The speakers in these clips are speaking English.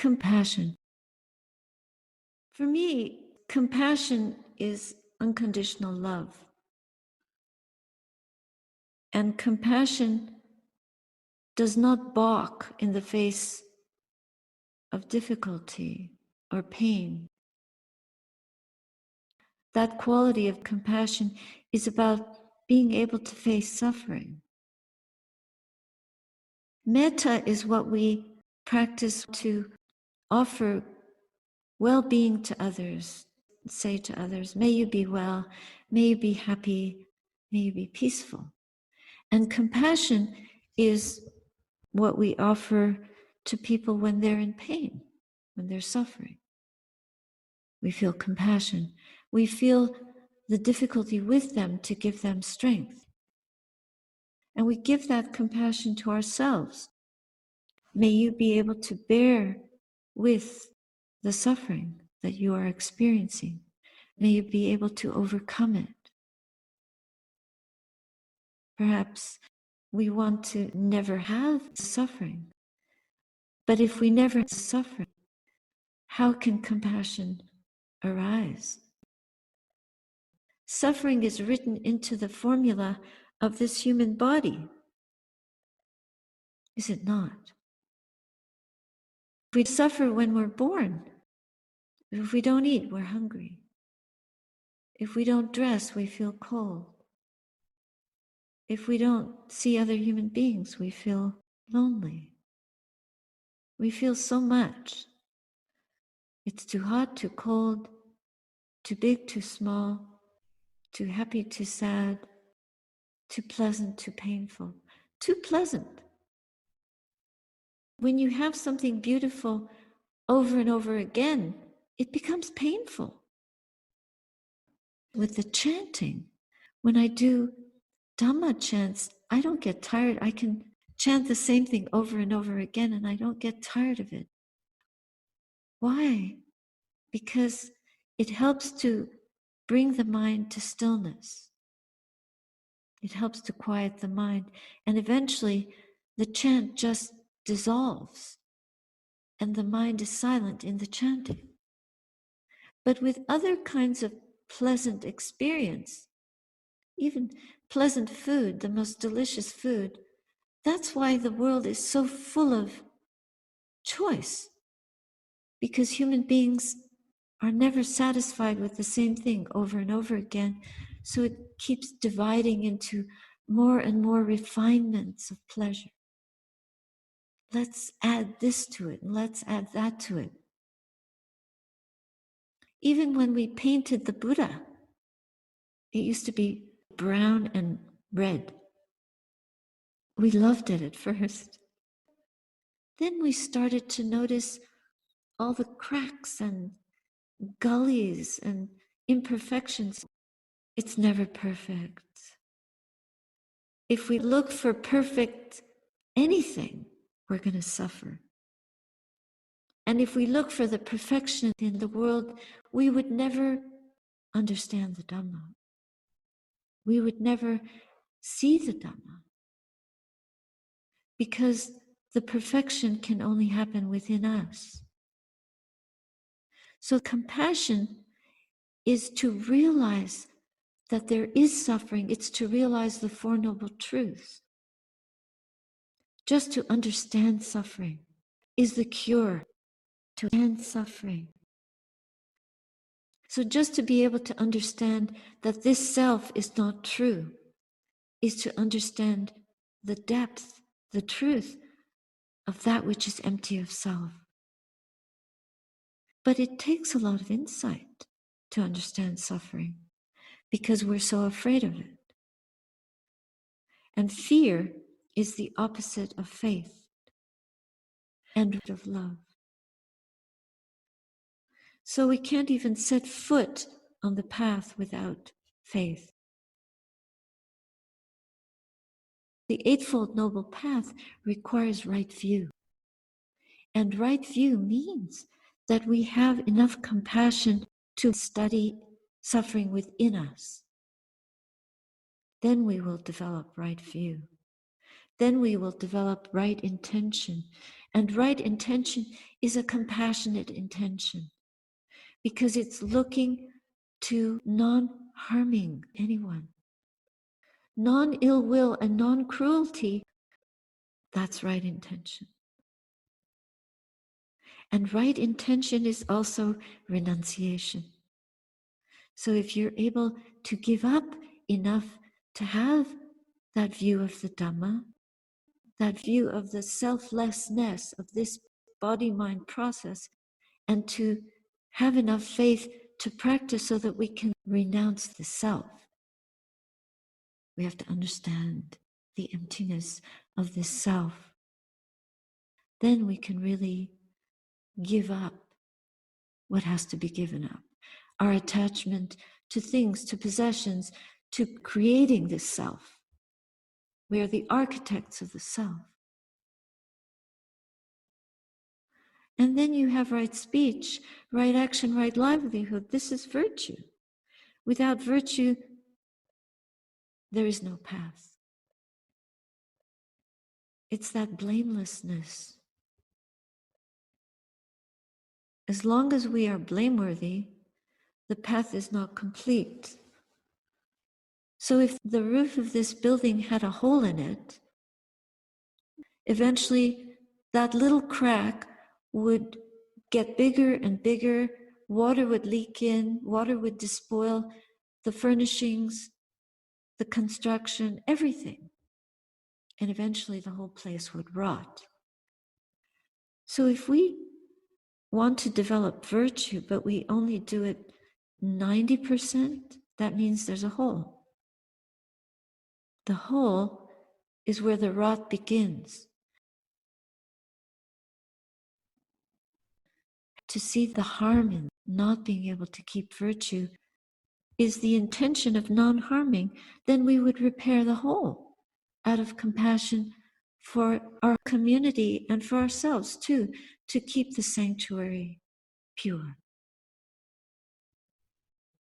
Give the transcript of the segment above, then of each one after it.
compassion. For me, compassion is unconditional love. And compassion does not balk in the face of difficulty or pain. That quality of compassion is about being able to face suffering. Metta is what we practice to offer well-being to others, say to others, may you be well, may you be happy, may you be peaceful. And compassion is what we offer to people when they're in pain, when they're suffering. We feel compassion. We feel the difficulty with them to give them strength. And we give that compassion to ourselves. May you be able to bear with the suffering that you are experiencing. May you be able to overcome it. Perhaps we want to never have suffering. But if we never suffer, how can compassion arise? Suffering is written into the formula of this human body, is it not? We suffer when we're born. If we don't eat, we're hungry. If we don't dress, we feel cold. If we don't see other human beings, we feel lonely. We feel so much. It's too hot, too cold, too big, too small, too happy, too sad, too pleasant, too painful, too pleasant. When you have something beautiful over and over again, it becomes painful. With the chanting, when I do Dhamma chants, I don't get tired. I can chant the same thing over and over again and I don't get tired of it. Why? Because it helps to bring the mind to stillness. It helps to quiet the mind. And eventually, the chant just dissolves and the mind is silent in the chanting. But with other kinds of pleasant experience, even pleasant food, the most delicious food, that's why the world is so full of choice. Because human beings are never satisfied with the same thing over and over again. So it keeps dividing into more and more refinements of pleasure. Let's add this to it, and let's add that to it. Even when we painted the Buddha, it used to be brown and red. We loved it at first. Then we started to notice all the cracks and gullies and imperfections. It's never perfect. If we look for perfect anything, we're going to suffer. And if we look for the perfection in the world, we would never understand the Dhamma. We would never see the Dhamma. Because the perfection can only happen within us. So compassion is to realize that there is suffering. It's to realize the Four Noble Truths. Just to understand suffering is the cure to end suffering. So just to be able to understand that this self is not true is to understand the depth, the truth of that which is empty of self. But it takes a lot of insight to understand suffering because we're so afraid of it. And fear is the opposite of faith and of love. So we can't even set foot on the path without faith. The Eightfold Noble Path requires right view. And right view means that we have enough compassion to study suffering within us. Then we will develop right view. Then we will develop right intention. And right intention is a compassionate intention because it's looking to non-harming anyone. Non-ill will and non-cruelty, that's right intention. And right intention is also renunciation. So if you're able to give up enough to have that view of the Dhamma, that view of the selflessness of this body-mind process, and to have enough faith to practice so that we can renounce the self. We have to understand the emptiness of this self. Then we can really give up what has to be given up. Our attachment to things, to possessions, to creating this self. We are the architects of the self. And then you have right speech, right action, right livelihood. This is virtue. Without virtue, there is no path. It's that blamelessness. As long as we are blameworthy, the path is not complete. So if the roof of this building had a hole in it, eventually that little crack would get bigger and bigger, water would leak in, water would despoil the furnishings, the construction, everything. And eventually the whole place would rot. So if we want to develop virtue, but we only do it 90%, that means there's a hole. The hole is where the rot begins. To see the harm in not being able to keep virtue is the intention of non-harming, then we would repair the hole out of compassion for our community and for ourselves too, to keep the sanctuary pure.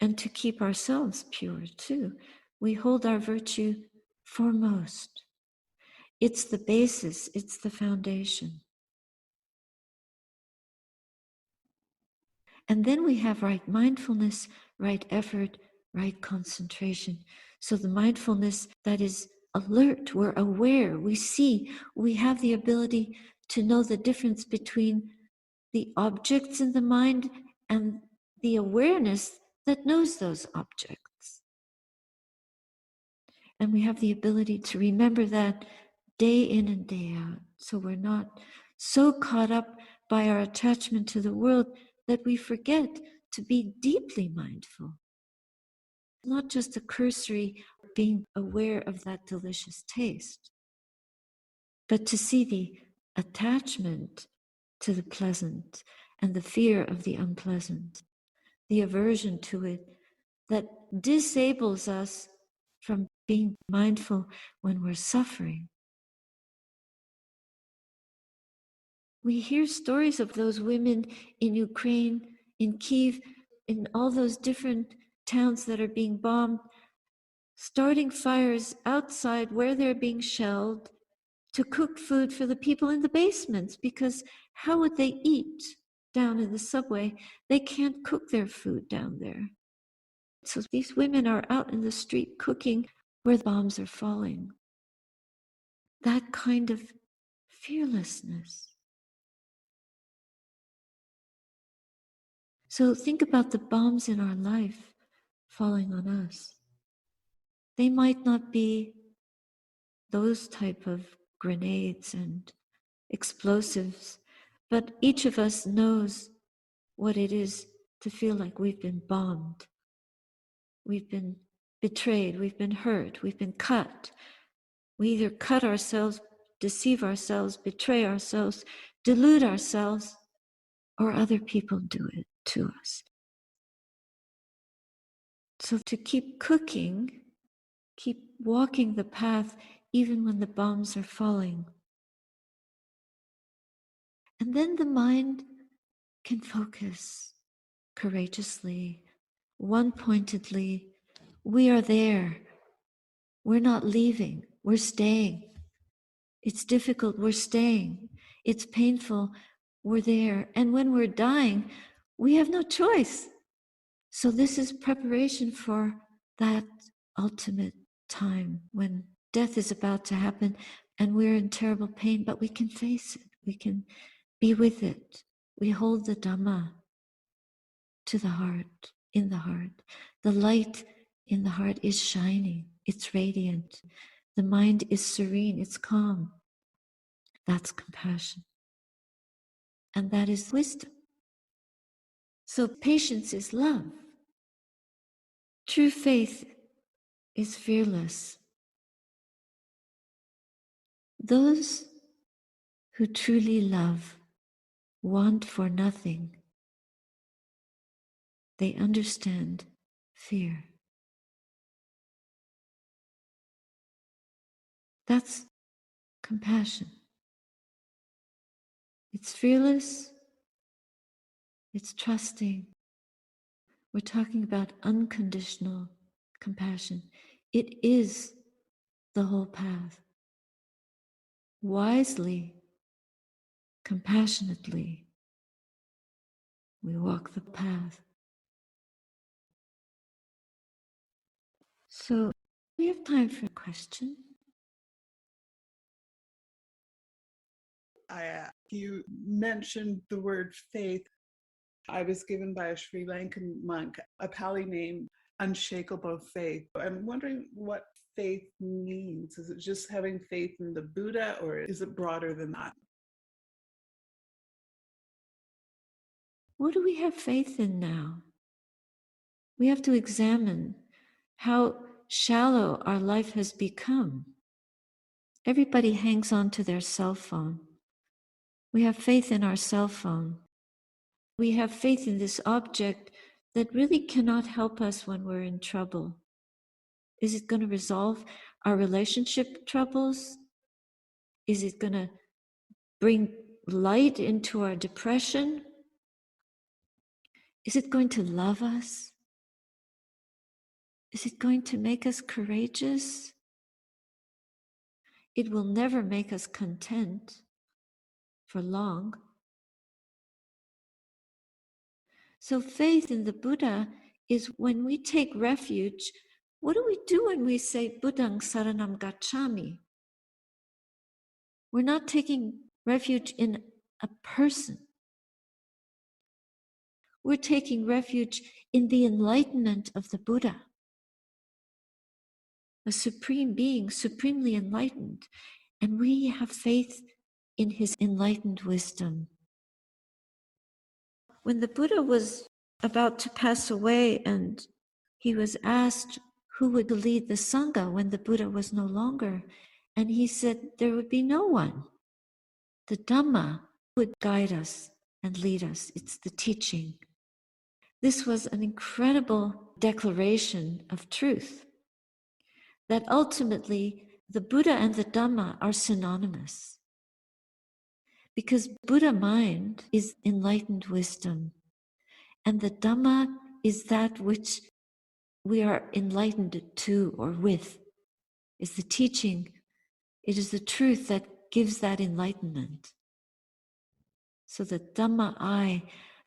And to keep ourselves pure too. We hold our virtue foremost. It's the basis, it's the foundation. And then we have right mindfulness, right effort, right concentration. So the mindfulness that is alert, we're aware, we see, we have the ability to know the difference between the objects in the mind and the awareness that knows those objects. And we have the ability to remember that day in and day out. So we're not so caught up by our attachment to the world that we forget to be deeply mindful. Not just a cursory being aware of that delicious taste, but to see the attachment to the pleasant and the fear of the unpleasant, the aversion to it that disables us from being mindful when we're suffering. We hear stories of those women in Ukraine, in Kiev, in all those different towns that are being bombed, starting fires outside where they're being shelled to cook food for the people in the basements, because how would they eat down in the subway? They can't cook their food down there. So these women are out in the street cooking where the bombs are falling. That kind of fearlessness. So think about the bombs in our life falling on us. They might not be those type of grenades and explosives, but each of us knows what it is to feel like we've been bombed. We've been betrayed, we've been hurt, we've been cut. We either cut ourselves, deceive ourselves, betray ourselves, delude ourselves, or other people do it to us. So to keep cooking, keep walking the path even when the bombs are falling. And then the mind can focus courageously, one-pointedly. We are there. We're not leaving. We're staying. It's difficult. We're staying. It's painful. We're there. And when we're dying, we have no choice. So this is preparation for that ultimate time when death is about to happen and we're in terrible pain, but we can face it. We can be with it. We hold the Dhamma to the heart, in the heart. The light in the heart is shining. It's radiant. The mind is serene. It's calm. That's compassion. And that is wisdom. So patience is love. True faith is fearless. Those who truly love want for nothing. They understand fear. That's compassion. It's fearless. It's trusting. We're talking about unconditional compassion. It is the whole path. Wisely, compassionately, we walk the path. So we have time for a question. You mentioned the word faith. I was given by a Sri Lankan monk a Pali name, Unshakable Faith. I'm wondering what faith means. Is it just having faith in the Buddha, or is it broader than that? What do we have faith in now? We have to examine how shallow our life has become. Everybody hangs on to their cell phone. We have faith in our cell phone. We have faith in this object that really cannot help us when we're in trouble. Is it going to resolve our relationship troubles? Is it going to bring light into our depression? Is it going to love us? Is it going to make us courageous? It will never make us content for long. So faith in the Buddha is when we take refuge. What do we do when we say Buddhang Saranam Gacchami? We're not taking refuge in a person. We're taking refuge in the enlightenment of the Buddha, a supreme being, supremely enlightened. And we have faith in his enlightened wisdom. When the Buddha was about to pass away and he was asked who would lead the Sangha when the Buddha was no longer, and he said there would be no one. The Dhamma would guide us and lead us. It's the teaching. This was an incredible declaration of truth, that ultimately the Buddha and the Dhamma are synonymous. Because Buddha mind is enlightened wisdom, and the Dhamma is that which we are enlightened to or with. Is the teaching. It is the truth that gives that enlightenment. So the Dhamma eye,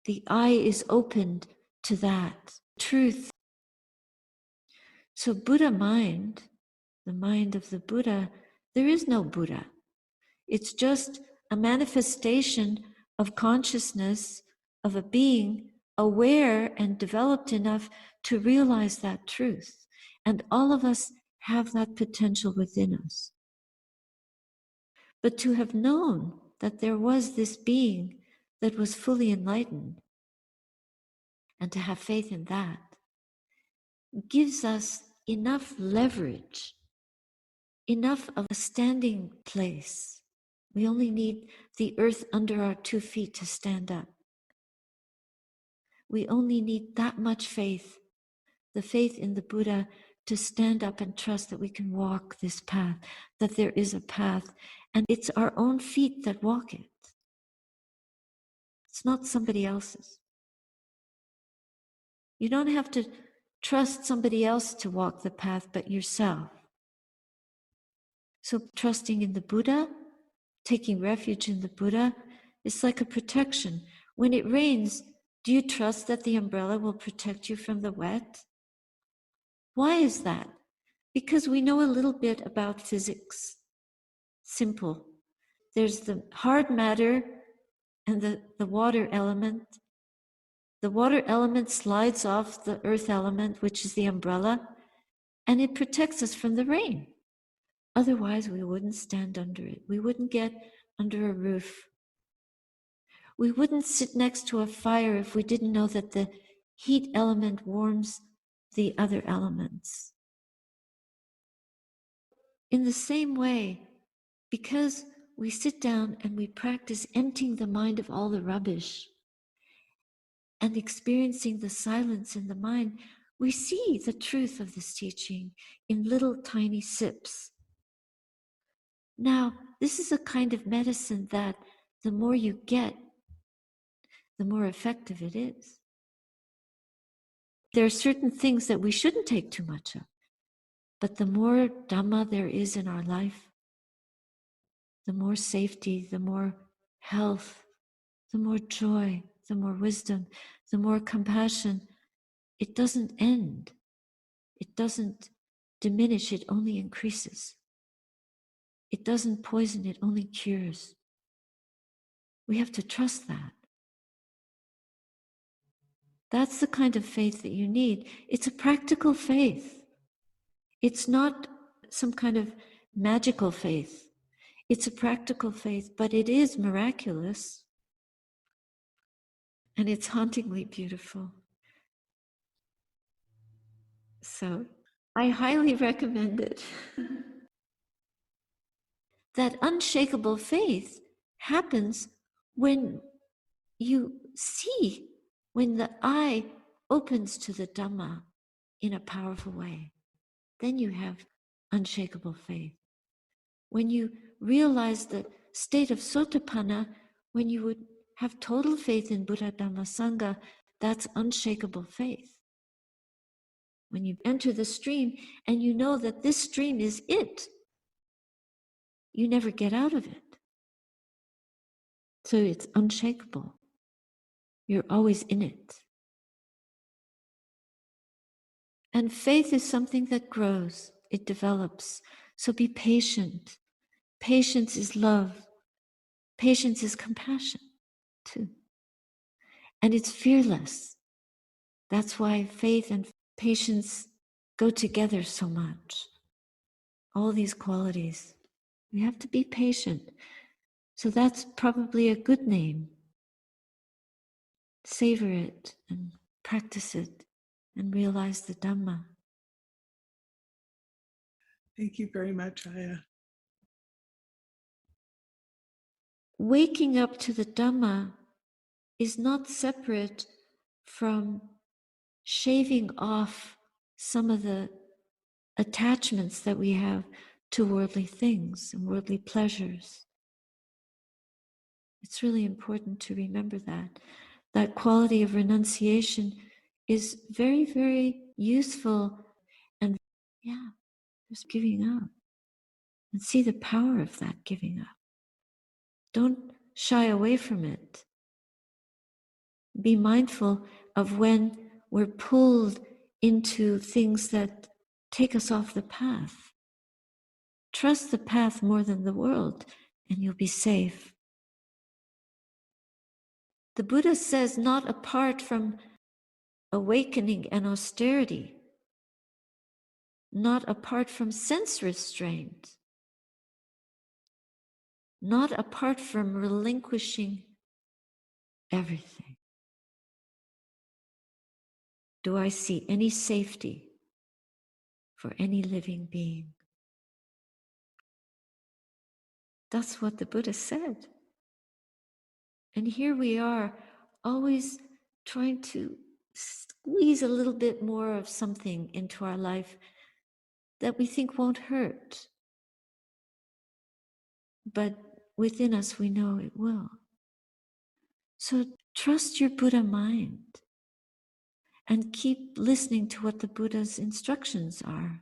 the eye is opened to that truth. So Buddha mind, the mind of the Buddha, there is no Buddha. It's just a manifestation of consciousness of a being aware and developed enough to realize that truth. And all of us have that potential within us. But to have known that there was this being that was fully enlightened, and to have faith in that, gives us enough leverage, enough of a standing place. We only need the earth under our 2 feet to stand up. We only need that much faith, the faith in the Buddha, to stand up and trust that we can walk this path, that there is a path, and it's our own feet that walk it. It's not somebody else's. You don't have to trust somebody else to walk the path but yourself. So trusting in the Buddha taking refuge in the Buddha is like a protection. When it rains, do you trust that the umbrella will protect you from the wet? Why is that? Because we know a little bit about physics. Simple. There's the hard matter and the water element. The water element slides off the earth element, which is the umbrella, and it protects us from the rain. Otherwise, we wouldn't stand under it. We wouldn't get under a roof. We wouldn't sit next to a fire if we didn't know that the heat element warms the other elements. In the same way, because we sit down and we practice emptying the mind of all the rubbish and experiencing the silence in the mind, we see the truth of this teaching in little tiny sips. Now, this is a kind of medicine that the more you get, the more effective it is. There are certain things that we shouldn't take too much of, but the more Dhamma there is in our life, the more safety, the more health, the more joy, the more wisdom, the more compassion. It doesn't end. It doesn't diminish, it only increases. It doesn't poison, it only cures. We have to trust that. That's the kind of faith that you need. It's a practical faith. It's not some kind of magical faith. It's a practical faith, but it is miraculous. And it's hauntingly beautiful. So I highly recommend it. That unshakable faith happens when you see, when the eye opens to the Dhamma in a powerful way. Then you have unshakable faith. When you realize the state of Sotapanna, when you would have total faith in Buddha, Dhamma, Sangha, that's unshakable faith. When you enter the stream and you know that this stream is it, you never get out of it. So it's unshakable. You're always in it. And faith is something that grows, it develops. So be patient. Patience is love. Patience is compassion, too. And it's fearless. That's why faith and patience go together so much. All these qualities. We have to be patient. So that's probably a good name. Savor it and practice it and realize the Dhamma. Thank you very much, Ayya. Waking up to the Dhamma is not separate from shaving off some of the attachments that we have to worldly things and worldly pleasures. It's really important to remember that. That quality of renunciation is very, very useful. And yeah, just giving up. And see the power of that giving up. Don't shy away from it. Be mindful of when we're pulled into things that take us off the path. Trust the path more than the world, and you'll be safe. The Buddha says, not apart from awakening and austerity, not apart from sense restraint, not apart from relinquishing everything, do I see any safety for any living being. That's what the Buddha said. And here we are, always trying to squeeze a little bit more of something into our life that we think won't hurt. But within us, we know it will. So trust your Buddha mind and keep listening to what the Buddha's instructions are,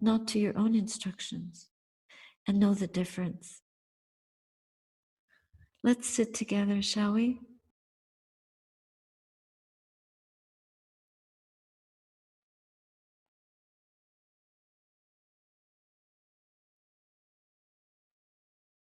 not to your own instructions, and know the difference. Let's sit together, shall we?